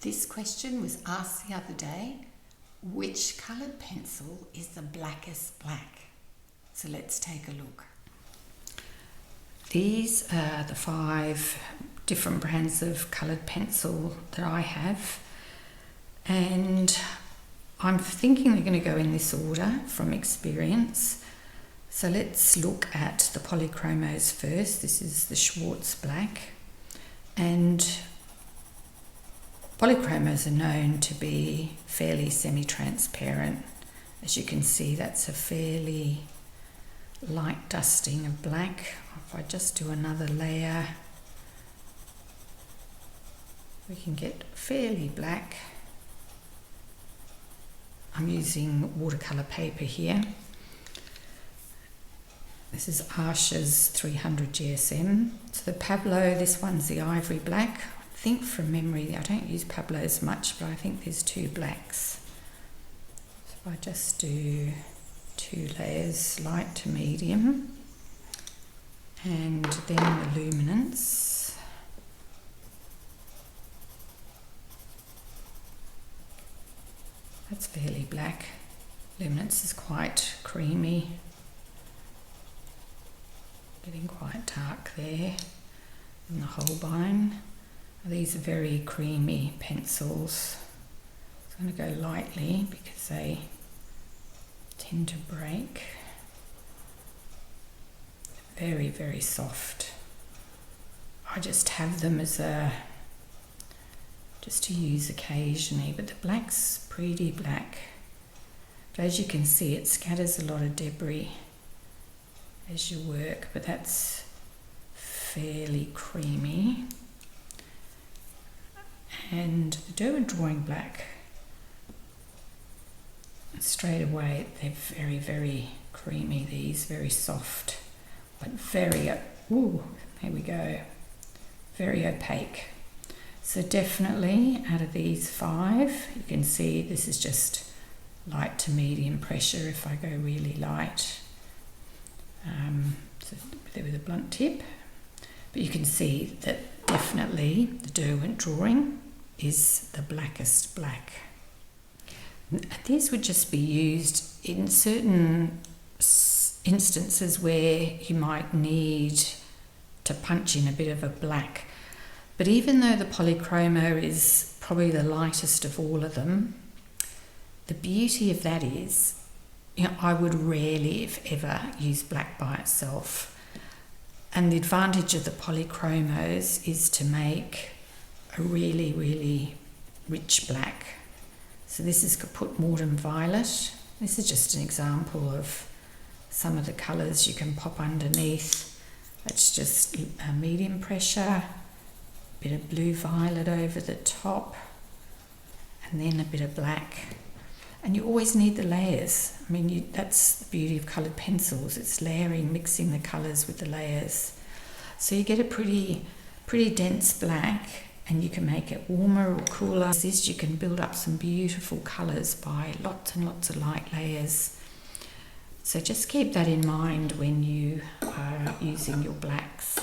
This question was asked the other day: which coloured pencil is the blackest black? So let's take a look. These are the 5 different brands of coloured pencil that I have, and I'm thinking they're going to go in this order from experience. So let's look at the polychromos first. This is the Schwarz Black, and polychromos are known to be fairly semi-transparent. As you can see, that's a fairly light dusting of black. If I just do another layer, we can get fairly black. I'm using watercolour paper here. This is Arches 300 GSM. So the Pablo, this one's the ivory black. I think from memory, I don't use Pablos much, but I think there's 2 blacks. So if I just do 2 layers, light to medium, and then the luminance. That's fairly black. Luminance is quite creamy. Getting quite dark there. And the Holbein. These are very creamy pencils. I'm going to go lightly because they tend to break. Very, very soft. I just have them as just to use occasionally, but the black's pretty black. But as you can see, it scatters a lot of debris as you work, but that's fairly creamy. And the Derwent Drawing Black, straight away they're very, very creamy, these, very soft, but very, ooh, there we go, very opaque. So definitely out of these 5, you can see this is just light to medium pressure if I go really light. So there with a blunt tip, but you can see that definitely the Derwent Drawing is the blackest black. These would just be used in certain instances where you might need to punch in a bit of a black. But even though the polychromo is probably the lightest of all of them, the beauty of that is, you know, I would rarely, if ever, use black by itself. And the advantage of the polychromos is to make a really, really rich black. So this is Caput Mortem Violet. This is just an example of some of the colours you can pop underneath. It's just a medium pressure, a bit of blue violet over the top, and then a bit of black. And you always need the layers. I mean, that's the beauty of coloured pencils. It's layering, mixing the colours with the layers. So you get a pretty dense black, and you can make it warmer or cooler. You can build up some beautiful colours by lots and lots of light layers. So just keep that in mind when you are using your blacks.